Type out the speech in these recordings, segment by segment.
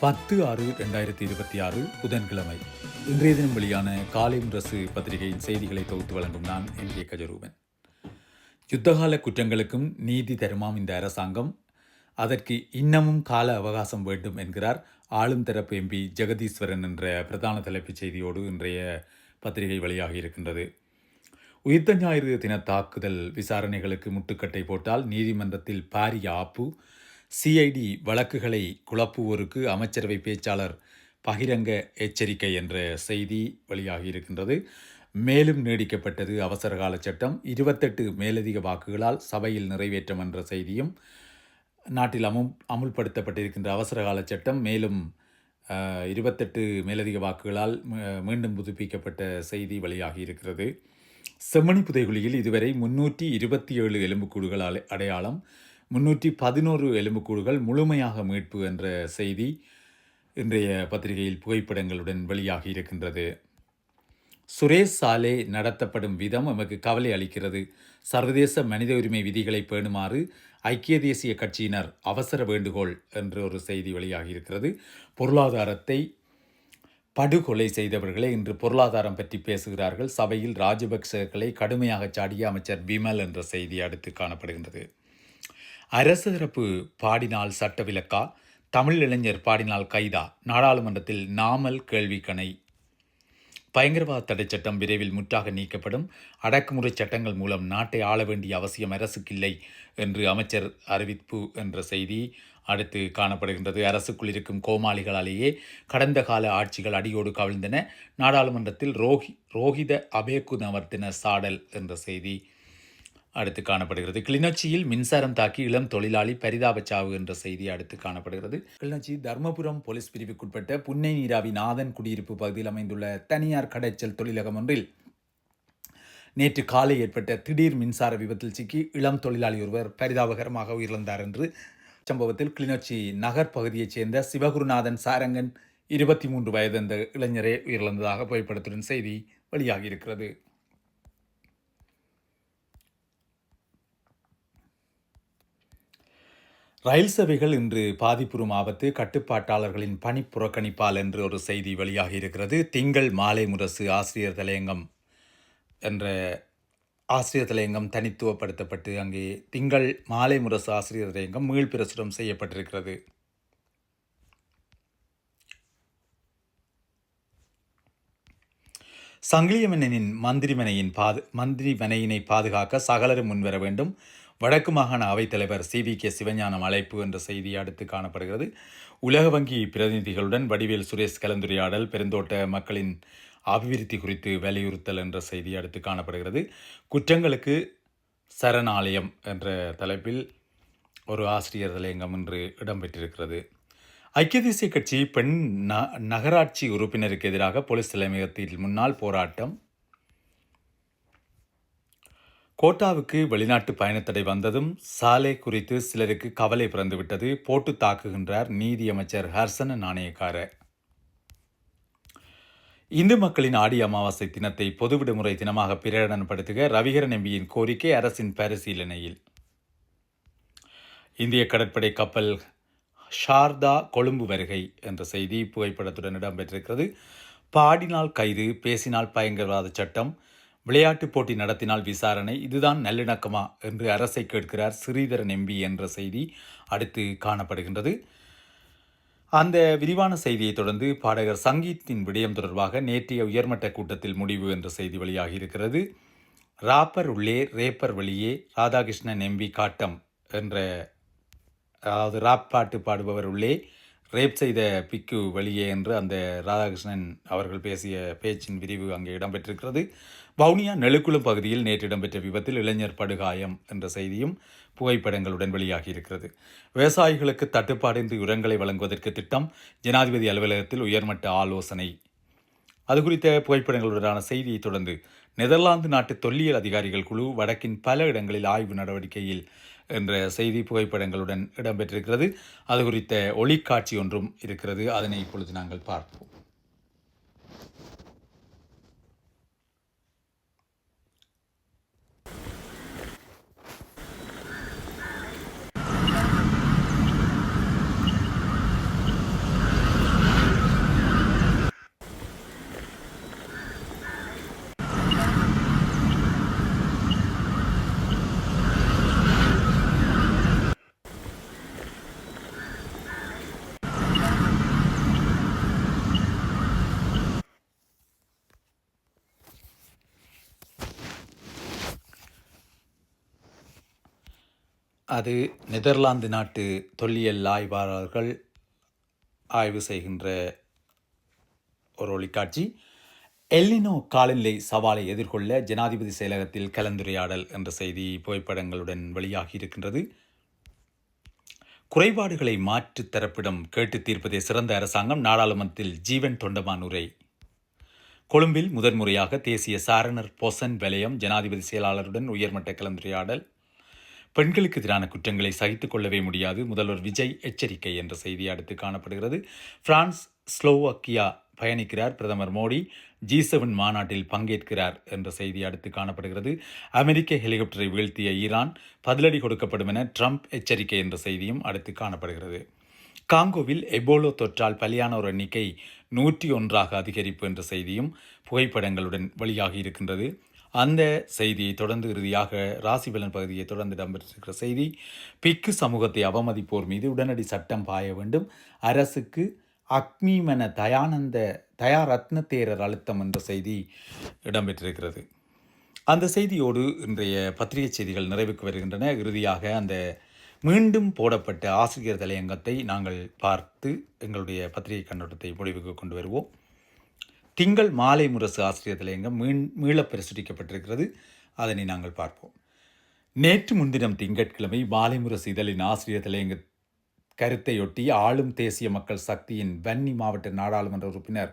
10/6/2026 புதன்கிழமை இன்றைய தினம் வெளியான காலை முரசு பத்திரிகையின் செய்திகளை தொகுத்து வழங்கும் நான் என்.கே. கஜரூபன். யுத்தகால குற்றங்களுக்கும் நீதி தருமாம் இந்த அரசாங்கம், அதற்கு இன்னமும் கால அவகாசம் வேண்டும் என்கிறார் ஆளும் தரப்பு எம்பி ஜெகதீஸ்வரன் என்ற பிரதான தலைப்புச் செய்தியோடு இன்றைய பத்திரிகை வெளியாக இருக்கின்றது. உயிர்த்த ஞாயிறு தின தாக்குதல் விசாரணைகளுக்கு முட்டுக்கட்டை போட்டால் நீதிமன்றத்தில் பாரிய ஆப்பு, சிஐடி வழக்குகளை குழப்புவோருக்கு அமைச்சரவை பேச்சாளர் பகிரங்க எச்சரிக்கை என்ற செய்தி வெளியாகி இருக்கின்றது. மேலும் நீடிக்கப்பட்டது அவசரகால சட்டம், 28 மேலதிக வாக்குகளால் சபையில் நிறைவேற்றம் என்ற செய்தியும், நாட்டில் அமுல்படுத்தப்பட்டிருக்கின்ற அவசரகால சட்டம் மேலும் 28 மேலதிக வாக்குகளால் மீண்டும் புதுப்பிக்கப்பட்ட செய்தி வெளியாகி இருக்கிறது. செம்மணி புதைகுழியில் இதுவரை 327 எலும்புக்கூடுகள் அடையாளம், 311 எலும்புக்கூடுகள் முழுமையாக மீட்பு என்ற செய்தி இன்றைய பத்திரிகையில் புகைப்படங்களுடன் வெளியாகி இருக்கின்றது. சுரேஷ் சாலே நடத்தப்படும் விதம் எமக்கு கவலை அளிக்கிறது. சர்வதேச மனித உரிமை விதிகளை பேணுமாறு ஐக்கிய தேசிய கட்சியினர் அவசர வேண்டுகோள் என்ற ஒரு செய்தி வெளியாகி இருக்கிறது. பொருளாதாரத்தை படுகொலை செய்தவர்களே இன்று பொருளாதாரம் பற்றி பேசுகிறார்கள். சபையில் ராஜபக்சேக்களை கடுமையாக சாடிய அமைச்சர் பிமல் என்ற செய்தி அடுத்து காணப்படுகின்றது. அரசு தரப்பு பாடினால் சட்ட விலக்கா, தமிழ் இளைஞர் பாடினால் கைதா, நாடாளுமன்றத்தில் நாமல் கேள்விக்கணை. பயங்கரவாத தடை சட்டம் விரைவில் முற்றாக நீக்கப்படும், அடக்குமுறை சட்டங்கள் மூலம் நாட்டை ஆள வேண்டிய அவசியம் அரசுக்கில்லை என்று அமைச்சர் அறிவிப்பு என்ற செய்தி அடுத்து காணப்படுகின்றது. அரசுக்குள் இருக்கும் கோமாளிகளாலேயே கடந்த கால ஆட்சிகள் அடியோடு கவிழ்ந்தன, நாடாளுமன்றத்தில் ரோஹித அபேகுணவர்த்தன சாடல் என்ற செய்தி அடுத்து காணப்படுகிறது. கிளிநொச்சியில் மின்சாரம் தாக்கி இளம் தொழிலாளி பரிதாபச்சாவு என்ற செய்தி அடுத்து காணப்படுகிறது. கிளிநொச்சி தர்மபுரம் போலீஸ் பிரிவுக்குட்பட்ட புன்னை நீராவி நாதன் குடியிருப்பு பகுதியில் அமைந்துள்ள தனியார் கடைச்சல் தொழிலகம் ஒன்றில் நேற்று காலை ஏற்பட்ட திடீர் மின்சார விபத்தில் சிக்கி இளம் தொழிலாளி ஒருவர் பரிதாபகரமாக உயிரிழந்தார் என்று சம்பவத்தில் கிளிநொச்சி நகர் பகுதியைச் சேர்ந்த சிவகுருநாதன் சாரங்கன் 23 வயது அந்த இளைஞரே உயிரிழந்ததாக புகைப்படத்துடன் செய்தி வெளியாகி இருக்கிறது. ரயில் சேவைகள் இன்று பாதிப்புறும் ஆபத்து, கட்டுப்பாட்டாளர்களின் பணி புறக்கணிப்பால் என்று ஒரு செய்தி வெளியாகி இருக்கிறது. திங்கள் மாலை முரசு ஆசிரியர் தலையங்கம் என்ற ஆசிரியர் தலையங்கம் தனித்துவப்படுத்தப்பட்டு அங்கே திங்கள் மாலை முரசு ஆசிரியர் தலையங்கம் மீள் பிரசுரம் செய்யப்பட்டிருக்கிறது. சங்கிலியமன்னனின் மந்திரிமனையினை பாதுகாக்க சகலரும் முன்வர வேண்டும், வடக்கு மாகாண அவைத்தலைவர் CVK சிவஞானம் அழைப்பு என்ற செய்தி அடுத்து காணப்படுகிறது. உலக வங்கி பிரதிநிதிகளுடன் வடிவேல் சுரேஷ் கலந்துரையாடல், பெருந்தோட்ட மக்களின் அபிவிருத்தி குறித்து வலியுறுத்தல் என்ற செய்தி அடுத்து காணப்படுகிறது. குற்றங்களுக்கு சரணாலயம் என்ற தலைப்பில் ஒரு ஆசிரியர் தலையங்கம் இன்று இடம்பெற்றிருக்கிறது. ஐக்கிய தேசிய கட்சி பெண் நகராட்சி உறுப்பினருக்கு எதிராக போலீஸ் தலைமையகத்தில் முன்னால் போராட்டம். கோட்டாவுக்கு வெளிநாட்டு பயணத்தடை வந்ததும் சாலை குறித்து சிலருக்கு கவலை பிறந்துவிட்டது, போட்டு தாக்குகின்றார் நீதியமைச்சர் ஹர்சன நாணயக்கார. இந்து மக்களின் ஆடி அமாவாசை தினத்தை பொது விடுமுறை தினமாக பிரகடனப்படுத்துக ரவிகரன் எம்பியின் கோரிக்கை அரசின் பரிசீலனையில். இந்திய கடற்படை கப்பல் ஷார்தா கொழும்பு வருகை என்ற செய்தி புகைப்படத்துடன் இடம்பெற்றிருக்கிறது. பாடினால் கைது, பேசினால் பயங்கரவாத சட்டம், விளையாட்டு போட்டி நடத்தினால் விசாரணை, இதுதான் நல்லிணக்கமா என்று அரசை கேட்கிறார் ஸ்ரீதரன் எம்பி என்ற செய்தி அடுத்து காணப்படுகின்றது. அந்த விரிவான செய்தியை தொடர்ந்து பாடகர் சங்கீத்தின் விடயம் தொடர்பாக நேற்றைய உயர்மட்ட கூட்டத்தில் முடிவு என்ற செய்தி வெளியாகி இருக்கிறது. ராப்பர் உள்ளே ரேப்பர் வெளியே, ராதாகிருஷ்ணன் எம்பி காட்டம் என்ற, அதாவது ராப் பாட்டு பாடுபவர் உள்ளே, ரேப் செய்த பிக்கு வெளியே என்று அந்த ராதாகிருஷ்ணன் அவர்கள் பேசிய பேச்சின் விரிவு அங்கே இடம்பெற்றிருக்கிறது. வவுனியா நெழுக்குளம் பகுதியில் நேற்று இடம்பெற்ற விபத்தில் இளைஞர் படுகாயம் என்ற செய்தியும் புகைப்படங்களுடன் வெளியாகி இருக்கிறது. விவசாயிகளுக்கு தட்டுப்பாடின்றி உரங்களை வழங்குவதற்கு திட்டம், ஜனாதிபதி அலுவலகத்தில் உயர்மட்ட ஆலோசனை. அது குறித்த புகைப்படங்களுடனான செய்தியை தொடர்ந்து நெதர்லாந்து நாட்டு தொல்லியல் அதிகாரிகள் குழு வடக்கின் பல இடங்களில் ஆய்வு நடவடிக்கையில் என்ற செய்தி புகைப்படங்களுடன் இடம்பெற்றிருக்கிறது. அது குறித்த ஒளிக்காட்சி ஒன்றும் இருக்கிறது, அதனை இப்பொழுது நாங்கள் பார்ப்போம். அது நெதர்லாந்து நாட்டு தொல்லியல் ஆய்வாளர்கள் ஆய்வு செய்கின்ற ஒரு ஒளிக்காட்சி. எல்னினோ காலநிலை சவாலை எதிர்கொள்ள ஜனாதிபதி செயலகத்தில் கலந்துரையாடல் என்ற செய்தி புகைப்படங்களுடன் வெளியாகி இருக்கின்றது. குறைபாடுகளை மாற்று தரப்பிடம் கேட்டு தீர்ப்பதே சிறந்த அரசாங்கம், நாடாளுமன்றத்தில் ஜீவன் தொண்டமான் உரை. கொழும்பில் முதன்முறையாக தேசிய சாரணர் பொசன் வலயம் ஜனாதிபதி செயலாளருடன் உயர்மட்ட கலந்துரையாடல். பெண்களுக்கு எதிரான குற்றங்களை சகித்துக் கொள்ளவே முடியாது, முதல்வர் விஜய் எச்சரிக்கை என்ற செய்தி அடுத்து காணப்படுகிறது. பிரான்ஸ் ஸ்லோவாக்கியா பயணிக்கிறார் பிரதமர் மோடி, G7 மாநாட்டில் பங்கேற்கிறார் என்ற செய்தி அடுத்து காணப்படுகிறது. அமெரிக்க ஹெலிகாப்டரை வீழ்த்திய ஈரான் பதிலடி கொடுக்கப்படும் என ட்ரம்ப் எச்சரிக்கை என்ற செய்தியும் அடுத்து காணப்படுகிறது. காங்கோவில் எபோலோ தொற்றால் பலியானோர் எண்ணிக்கை 101 அதிகரிப்பு என்ற செய்தியும் புகைப்படங்களுடன் வெளியாகி இருக்கின்றது. அந்த செய்தியை தொடர்ந்து இறுதியாக ராசிபலன் பகுதியை தொடர்ந்து இடம்பெற்றிருக்கிற செய்தி, பிக்கு சமூகத்தை அவமதிப்போர் மீது உடனடி சட்டம் பாய வேண்டும், அரசுக்கு அக்னிமன தயாரத்ன தேரர் அழுத்தம் என்ற செய்தி இடம்பெற்றிருக்கிறது. அந்த செய்தியோடு இன்றைய பத்திரிகை செய்திகள் நிறைவுக்கு வருகின்றன. இறுதியாக அந்த மீண்டும் போடப்பட்ட ஆசிரியர் தலையங்கத்தை நாங்கள் பார்த்து எங்களுடைய பத்திரிகை கண்ணோட்டத்தை முடிவுக்கு கொண்டு வருவோம். திங்கள் மாலை முரசு ஆசிரியர் தலையங்கம் மீள பிரசுரிக்கப்பட்டிருக்கிறது. அதனை நாங்கள் பார்ப்போம். நேற்று முன்தினம் திங்கட்கிழமை மாலை முரசு இதழின் ஆசிரியர் தலையங்க கருத்தையொட்டி ஆளும் தேசிய மக்கள் சக்தியின் வன்னி மாவட்ட நாடாளுமன்ற உறுப்பினர்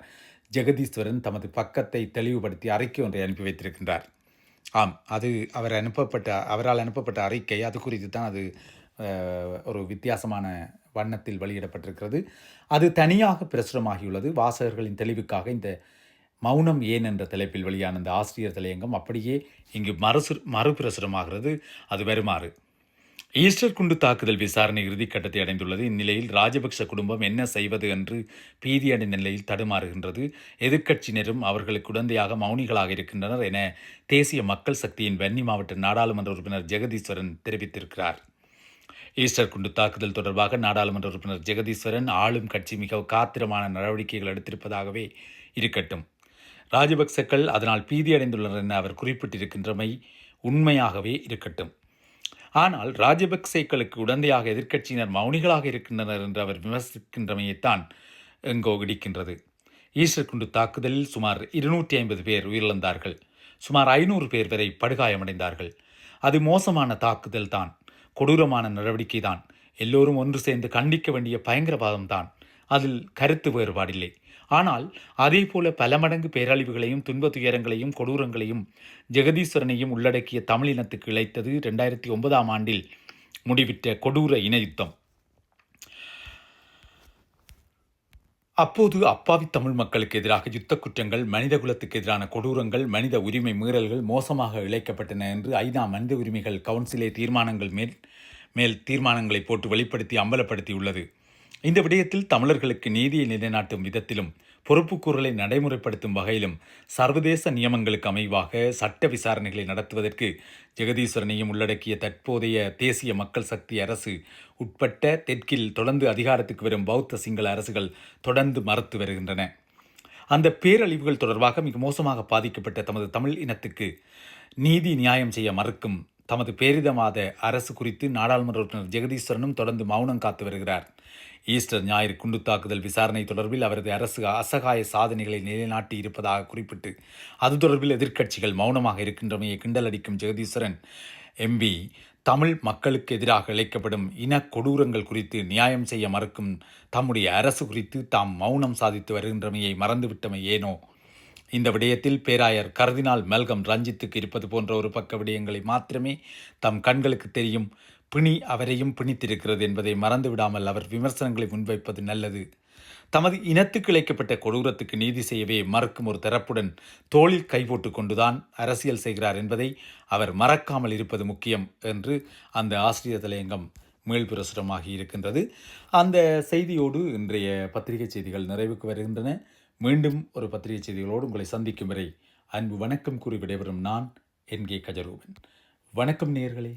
ஜெகதீஸ்வரன் தமது பக்கத்தை தெளிவுபடுத்தி அறிக்கை ஒன்றை அனுப்பி வைத்திருக்கின்றார். ஆம், அது அவரால் அனுப்பப்பட்ட அறிக்கை. அது குறித்து தான் அது ஒரு வித்தியாசமான வண்ணத்தில் வெளியிடப்பட்டிருக்கிறது. அது தனியாக பிரசுரமாகியுள்ளது. வாசகர்களின் தெளிவுக்காக இந்த மௌனம் ஏன் என்ற தலைப்பில் வெளியான இந்த ஆசிரியர் தலையங்கம் அப்படியே இங்கு மறுபிரசுரமாகிறது. அது வருமாறு: ஈஸ்டர் குண்டு தாக்குதல் விசாரணை இறுதிக்கட்டத்தை அடைந்துள்ளது. இந்நிலையில் ராஜபக்ஷ குடும்பம் என்ன செய்வது என்று பீதியடைந்த நிலையில் தடுமாறுகின்றது. எதிர்க்கட்சியினரும் அவர்களுக்கு உடந்தையாக மௌனிகளாக இருக்கின்றனர் என தேசிய மக்கள் சக்தியின் வன்னி மாவட்ட நாடாளுமன்ற உறுப்பினர் ஜெகதீஸ்வரன் தெரிவித்திருக்கிறார். ஈஸ்டர் குண்டு தாக்குதல் தொடர்பாக நாடாளுமன்ற உறுப்பினர் ஜெகதீஸ்வரன் ஆளும் கட்சி மிக காத்திரமான நடவடிக்கைகள் எடுத்திருப்பதாகவே இருக்கட்டும், ராஜபக்சக்கள் அதனால் பீதியடைந்துள்ளனர் என அவர் குறிப்பிட்டிருக்கின்றமை உண்மையாகவே இருக்கட்டும். ஆனால் ராஜபக்சேக்களுக்கு உடந்தையாக எதிர்க்கட்சியினர் மௌனிகளாக இருக்கின்றனர் என்று அவர் விமர்சிக்கின்றமையைத்தான் எங்கோ இடிக்கின்றது. ஈஸ்டர் குண்டு தாக்குதலில் சுமார் 250 பேர் உயிரிழந்தார்கள், சுமார் 500 பேர் வரை படுகாயமடைந்தார்கள். அது மோசமான தாக்குதல் தான், கொடூரமான நடவடிக்கை தான், எல்லோரும் ஒன்று சேர்ந்து கண்டிக்க வேண்டிய பயங்கரவாதம் தான், அதில் கருத்து வேறுபாடில்லை. ஆனால் அதே போல பல மடங்கு பேரழிவுகளையும் துன்ப துயரங்களையும் கொடூரங்களையும் ஜெகதீஸ்வரனையும் உள்ளடக்கிய தமிழினத்துக்கு இழைத்தது 2009 ஆண்டில் முடிவிட்ட கொடூர இன யுத்தம். அப்போது அப்பாவி தமிழ் மக்களுக்கு எதிராக யுத்த குற்றங்கள், மனித குலத்துக்கு எதிரான கொடூரங்கள், மனித உரிமை மீறல்கள் மோசமாக இழைக்கப்பட்டன என்று ஐநா மனித உரிமைகள் கவுன்சிலே தீர்மானங்கள் மேல் தீர்மானங்களை போட்டு வெளிப்படுத்தி அம்பலப்படுத்தியுள்ளது. இந்த விடயத்தில் தமிழர்களுக்கு நீதியை நிலைநாட்டும் விதத்திலும் பொறுப்புக்கூறலை நடைமுறைப்படுத்தும் வகையிலும் சர்வதேச நியமங்களுக்கு அமைவாக சட்ட விசாரணைகளை நடத்துவதற்கு ஜெகதீஸ்வரனையும் உள்ளடக்கிய தற்போதைய தேசிய மக்கள் சக்தி அரசு உட்பட்ட தெற்கில் தொடர்ந்து அதிகாரத்துக்கு வரும் பௌத்த சிங்கள அரசுகள் தொடர்ந்து மறுத்து வருகின்றன. அந்த பேரழிவுகள் தொடர்பாக மிக மோசமாக பாதிக்கப்பட்ட தமது தமிழ் இனத்துக்கு நீதி நியாயம் செய்ய மறுக்கும் தமது பேரிதவாத அரசு குறித்து நாடாளுமன்ற உறுப்பினர் ஜெகதீஸ்வரனும் தொடர்ந்து மௌனம் காத்து வருகிறார். ஈஸ்டர் ஞாயிறு குண்டு தாக்குதல் விசாரணை தொடர்பில் அவரது அரசு அசகாய சாதனைகளை நிலைநாட்டி இருப்பதாக குறிப்பிட்டு அது தொடர்பில் எதிர்க்கட்சிகள் மௌனமாக இருக்கின்றமையை கிண்டலடிக்கும் ஜெகதீஸ்வரன் எம்பி தமிழ் மக்களுக்கு எதிராக இழைக்கப்படும் இன கொடூரங்கள் குறித்து நியாயம் செய்ய மறுக்கும் தம்முடைய அரசு குறித்து தாம் மௌனம் சாதித்து வருகின்றமையை மறந்துவிட்டமை ஏனோ? இந்த விடயத்தில் பேராயர் கர்தினால் மெல்கம் ரஞ்சித்துக்கு இருப்பது போன்ற ஒரு பக்க விடயங்களை மாத்திரமே தம் கண்களுக்கு தெரியும் பிணி அவரையும் பிணித்திருக்கிறது என்பதை மறந்துவிடாமல் அவர் விமர்சனங்களை முன்வைப்பது நல்லது. தமது இனத்துக்கு இழைக்கப்பட்ட கொடூரத்துக்கு நீதி செய்யவே மறுக்கும் ஒரு தரப்புடன் தோளில் கைபோட்டு கொண்டுதான் அரசியல் செய்கிறார் என்பதை அவர் மறக்காமல் இருப்பது முக்கியம் என்று அந்த ஆசிரியர் தலையங்கம் மீள்பிரசுரமாகி இருக்கின்றது. அந்த செய்தியோடு இன்றைய பத்திரிகை செய்திகள் நிறைவுக்கு வருகின்றன. மீண்டும் ஒரு பத்திரிகை செய்திகளோடு உங்களை சந்திக்கும் வரை அன்பு வணக்கம் கூறி விடைபெறும் நான் NK கஜரூபன். வணக்கம் நேயர்களே.